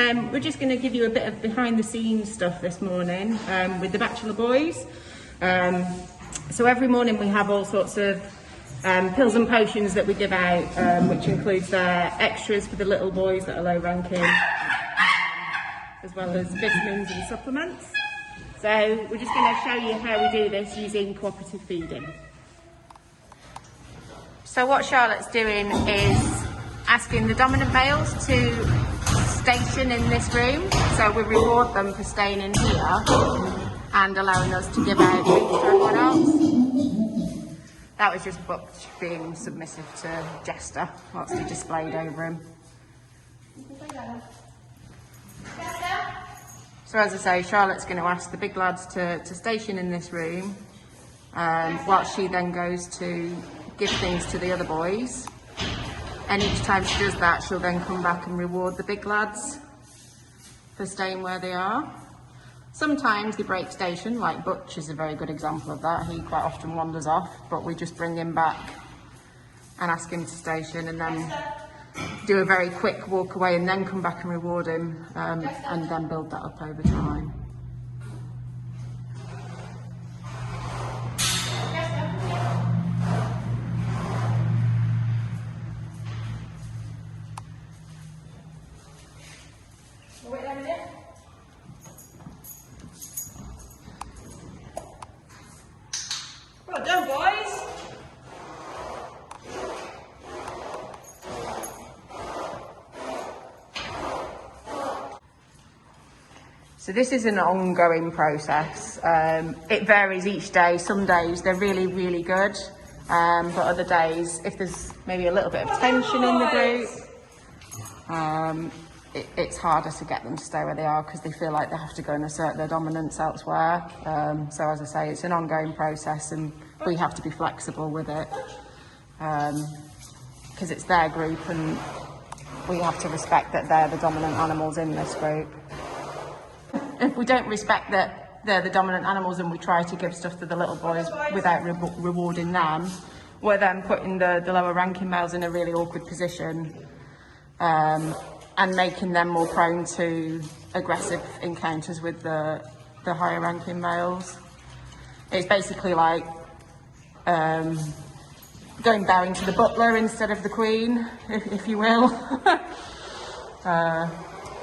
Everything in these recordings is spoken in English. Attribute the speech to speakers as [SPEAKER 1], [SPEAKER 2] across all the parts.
[SPEAKER 1] We're just going to give you a bit of behind the scenes stuff this morning with the Bachelor boys. So every morning we have all sorts of pills and potions that we give out, which includes their extras for the little boys that are low ranking, as well as vitamins and supplements. So we're just going to show you how we do this using cooperative feeding. So what Charlotte's doing is asking the dominant males to station in this room. So we reward them for staying in here and allowing us to give out food to everyone else. That was just Butch being submissive to Jester whilst he displayed over him. So as I say, Charlotte's going to ask the big lads to station in this room, whilst she then goes to give things to the other boys. And each time she does that, she'll then come back and reward the big lads for staying where they are. Sometimes they break station, like Butch is a very good example of that. He quite often wanders off, but we just bring him back and ask him to station and then do a very quick walk away and then come back and reward him, and then build that up over time.
[SPEAKER 2] Well done, boys.
[SPEAKER 1] So this is an ongoing process. It varies each day. Some days they're really, really good, but other days, if there's maybe a little bit of tension in the group, it's harder to get them to stay where they are because they feel like they have to go and assert their dominance elsewhere. So as I say, it's an ongoing process and we have to be flexible with it because it's their group and we have to respect that they're the dominant animals in this group. If we don't respect that they're the dominant animals and we try to give stuff to the little boys without rewarding them, we're then putting the lower ranking males in a really awkward position and making them more prone to aggressive encounters with the higher ranking males. It's basically like going bowing to the butler instead of the queen, if you will.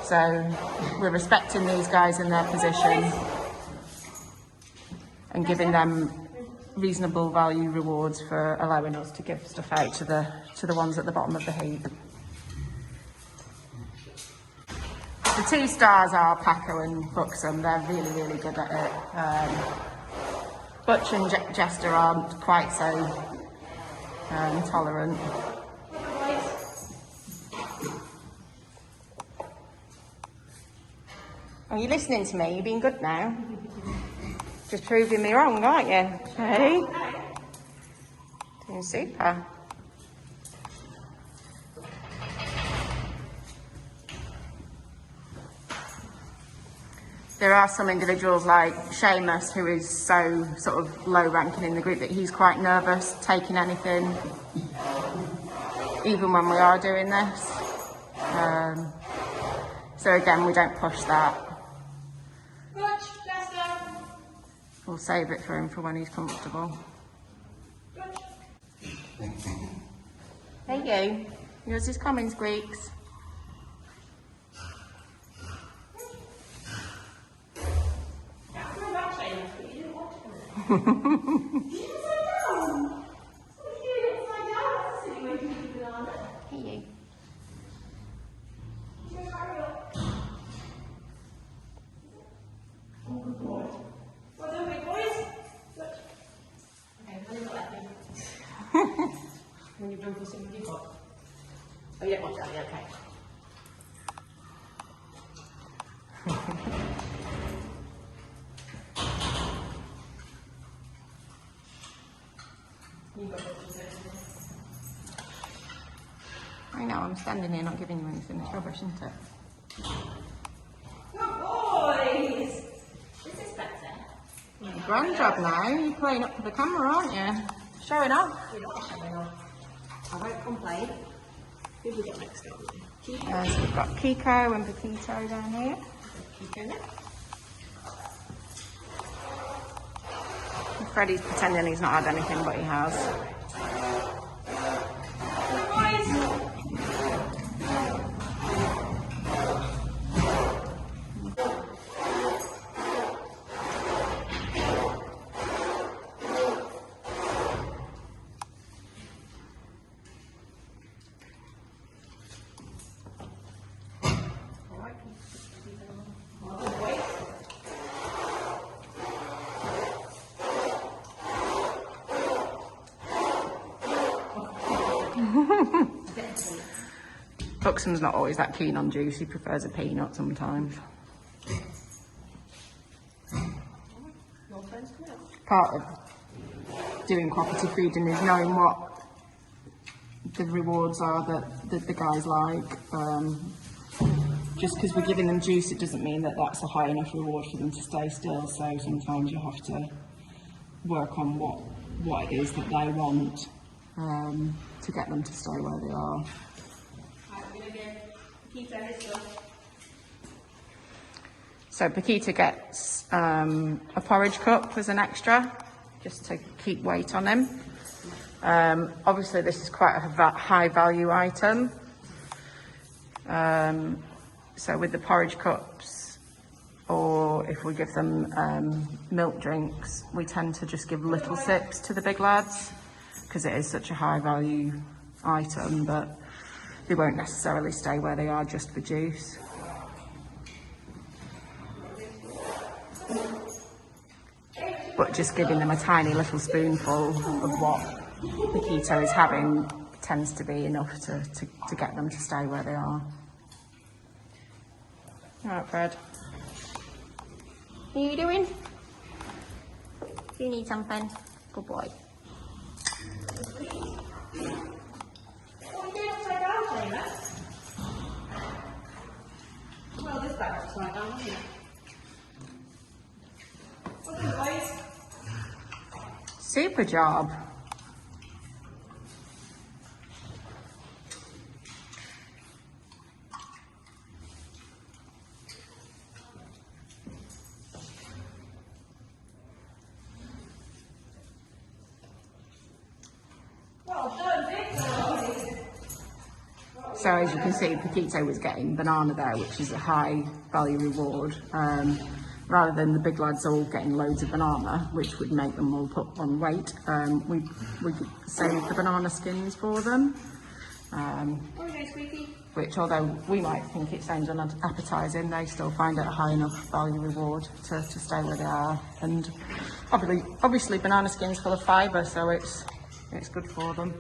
[SPEAKER 1] So we're respecting these guys in their position and giving them reasonable value rewards for allowing us to give stuff out to the ones at the bottom of the heap. The two stars are Paco and Buxom. They're really, really good at it. Butch and Jester aren't quite so tolerant. Are you listening to me? You're being good now. Just proving me wrong, aren't you? Hey? Doing super. There are some individuals like Seamus who is so sort of low ranking in the group that he's quite nervous taking anything, even when we are doing this. So again, we don't push that. We'll save it for him for when he's comfortable. Hey you, yours is coming, Squeaks. Hey you.
[SPEAKER 2] When you've done pushing with your foot. Oh, you don't want that, yeah, okay.
[SPEAKER 1] I know, I'm standing here not giving you anything. It's rubbish, isn't it?
[SPEAKER 2] Good boys! This is better.
[SPEAKER 1] Grand job now. You're playing up to the camera, aren't you? Showing off.
[SPEAKER 2] We're not showing off. I won't complain. Who have we got next door?
[SPEAKER 1] So we've got Kiko and Paquito down here.
[SPEAKER 2] Kiko next.
[SPEAKER 1] Freddie's pretending he's not had anything, but he has. Buxom's not always that keen on juice, he prefers a peanut sometimes. Part of doing cooperative feeding is knowing what the rewards are that the guys like. Just because we're giving them juice, it doesn't mean that that's a high enough reward for them to stay still, so sometimes you have to work on what it is that they want to get them to stay where they are. So Paquita gets a porridge cup as an extra, just to keep weight on him. Obviously this is quite a high value item. So with the porridge cups, or if we give them milk drinks, we tend to just give little sips to the big lads, because it is such a high value item, but they won't necessarily stay where they are just for juice. But just giving them a tiny little spoonful of what Paquito is having tends to be enough to get them to stay where they are. Alright, Fred. What are you doing? Do you need something? Good boy.
[SPEAKER 2] Well, this bag's upside down, isn't it? What's it, boys?
[SPEAKER 1] Super job.
[SPEAKER 2] Well done, Victor.
[SPEAKER 1] So as you can see, Paquito was getting banana there, which is a high value reward, rather than the big lads all getting loads of banana, which would make them all put on weight. We save the banana skins for them, which although we might think it sounds unappetising, they still find it a high enough value reward to stay where they are. And obviously banana skin's full of fibre, so it's good for them.